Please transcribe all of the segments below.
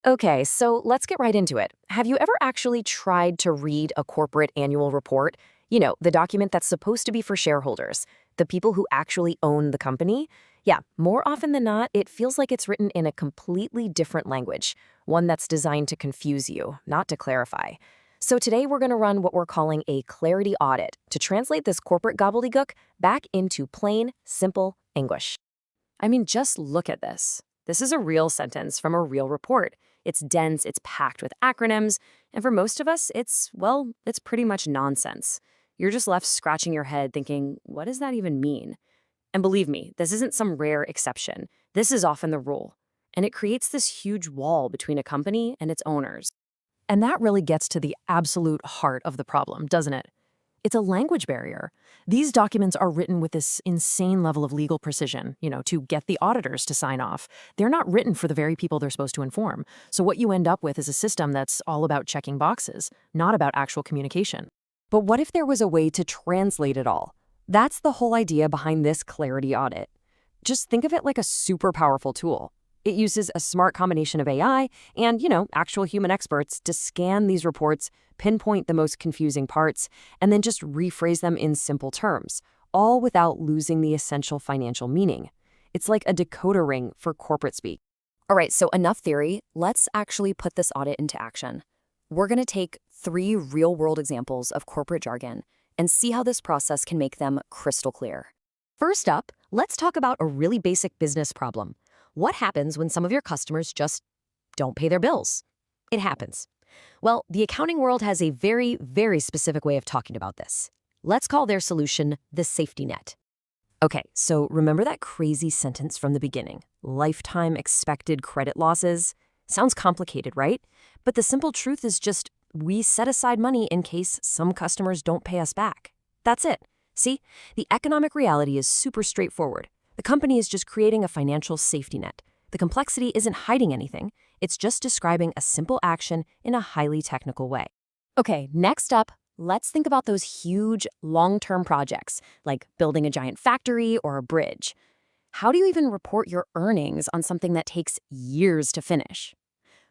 Okay, so let's get right into it. Have you ever actually tried to read a corporate annual report? The document that's supposed to be for shareholders, the people who actually own the company? Yeah, more often than not, it feels like it's written in a completely different language, one that's designed to confuse you, not to clarify. So today we're going to run what we're calling a clarity audit to translate this corporate gobbledygook back into plain, simple English. I mean, just look at this. This is a real sentence from a real report. It's dense, it's packed with acronyms, and for most of us, it's pretty much nonsense. You're just left scratching your head thinking, what does that even mean? And believe me, this isn't some rare exception. This is often the rule. And it creates this huge wall between a company and its owners. And that really gets to the absolute heart of the problem, doesn't it? It's a language barrier. These documents are written with this insane level of legal precision, to get the auditors to sign off. They're not written for the very people they're supposed to inform. So what you end up with is a system that's all about checking boxes, not about actual communication. But what if there was a way to translate it all? That's the whole idea behind this Clarity Audit. Just think of it like a super powerful tool. It uses a smart combination of AI and, actual human experts to scan these reports, pinpoint the most confusing parts, and then just rephrase them in simple terms, all without losing the essential financial meaning. It's like a decoder ring for corporate speak. All right, so enough theory. Let's actually put this audit into action. We're going to take 3 real-world examples of corporate jargon and see how this process can make them crystal clear. First up, let's talk about a really basic business problem. What happens when some of your customers just don't pay their bills? It happens. Well, the accounting world has a very, very specific way of talking about this. Let's call their solution the safety net. Okay, so remember that crazy sentence from the beginning, lifetime expected credit losses? Sounds complicated, right? But the simple truth is just we set aside money in case some customers don't pay us back. That's it. See, the economic reality is super straightforward. The company is just creating a financial safety net. The complexity isn't hiding anything. It's just describing a simple action in a highly technical way. Okay, next up, let's think about those huge long-term projects, like building a giant factory or a bridge. How do you even report your earnings on something that takes years to finish?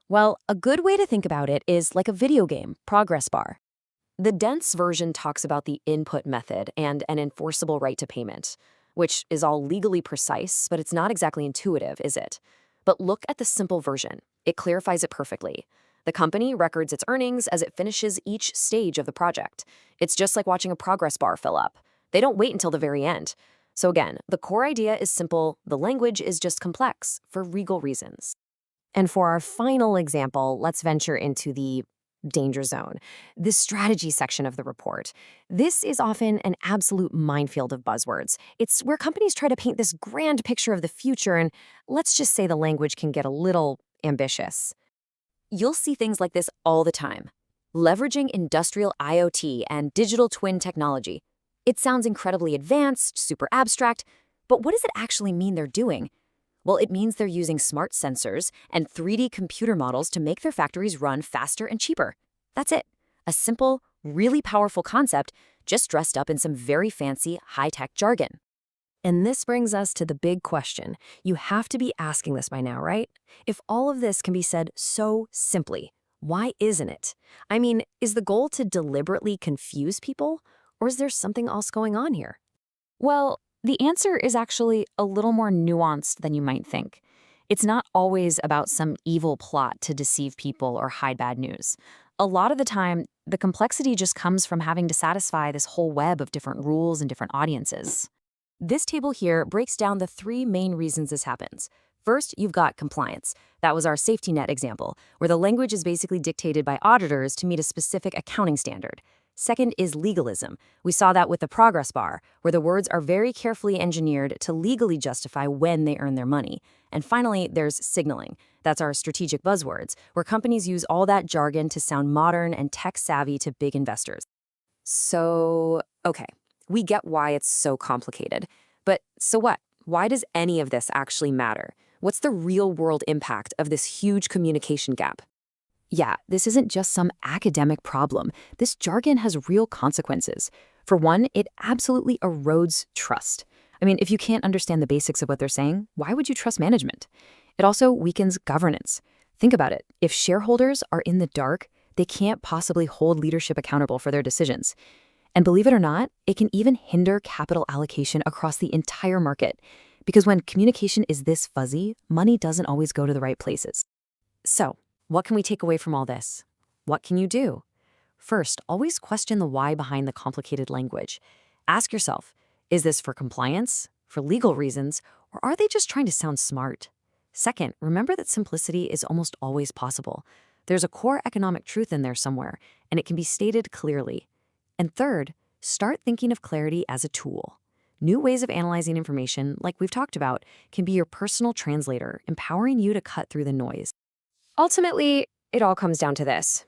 Well, a good way to think about it is like a video game, progress bar. The dense version talks about the input method and an enforceable right to payment, which is all legally precise, but it's not exactly intuitive, is it? But look at the simple version. It clarifies it perfectly. The company records its earnings as it finishes each stage of the project. It's just like watching a progress bar fill up. They don't wait until the very end. So again, the core idea is simple. The language is just complex for legal reasons. And for our final example, let's venture into the danger zone, the strategy section of the report. This is often an absolute minefield of buzzwords. It's where companies try to paint this grand picture of the future, and let's just say the language can get a little ambitious. You'll see things like this all the time. Leveraging industrial IoT and digital twin technology. It sounds incredibly advanced, super abstract, but what does it actually mean they're doing? Well, it means they're using smart sensors and 3D computer models to make their factories run faster and cheaper. That's it. A simple, really powerful concept, just dressed up in some very fancy, high-tech jargon. And this brings us to the big question. You have to be asking this by now, right? If all of this can be said so simply, why isn't it? I mean, is the goal to deliberately confuse people, or is there something else going on here? Well, the answer is actually a little more nuanced than you might think. It's not always about some evil plot to deceive people or hide bad news. A lot of the time, the complexity just comes from having to satisfy this whole web of different rules and different audiences. This table here breaks down the 3 main reasons this happens. First, you've got compliance. That was our safety net example, where the language is basically dictated by auditors to meet a specific accounting standard. Second is legalism. We saw that with the progress bar, where the words are very carefully engineered to legally justify when they earn their money. And finally, there's signaling. That's our strategic buzzwords, where companies use all that jargon to sound modern and tech-savvy to big investors. So, okay, we get why it's so complicated. But so what? Why does any of this actually matter? What's the real-world impact of this huge communication gap? Yeah, this isn't just some academic problem. This jargon has real consequences. For one, it absolutely erodes trust. I mean, if you can't understand the basics of what they're saying, why would you trust management? It also weakens governance. Think about it. If shareholders are in the dark, they can't possibly hold leadership accountable for their decisions. And believe it or not, it can even hinder capital allocation across the entire market. Because when communication is this fuzzy, money doesn't always go to the right places. So, what can we take away from all this? What can you do? First, always question the why behind the complicated language. Ask yourself, is this for compliance, for legal reasons, or are they just trying to sound smart? Second, remember that simplicity is almost always possible. There's a core economic truth in there somewhere, and it can be stated clearly. And third, start thinking of clarity as a tool. New ways of analyzing information, like we've talked about, can be your personal translator, empowering you to cut through the noise. Ultimately, it all comes down to this.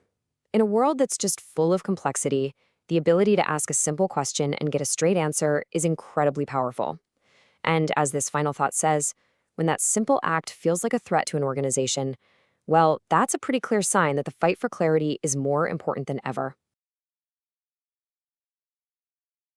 In a world that's just full of complexity, the ability to ask a simple question and get a straight answer is incredibly powerful. And as this final thought says, when that simple act feels like a threat to an organization, well, that's a pretty clear sign that the fight for clarity is more important than ever.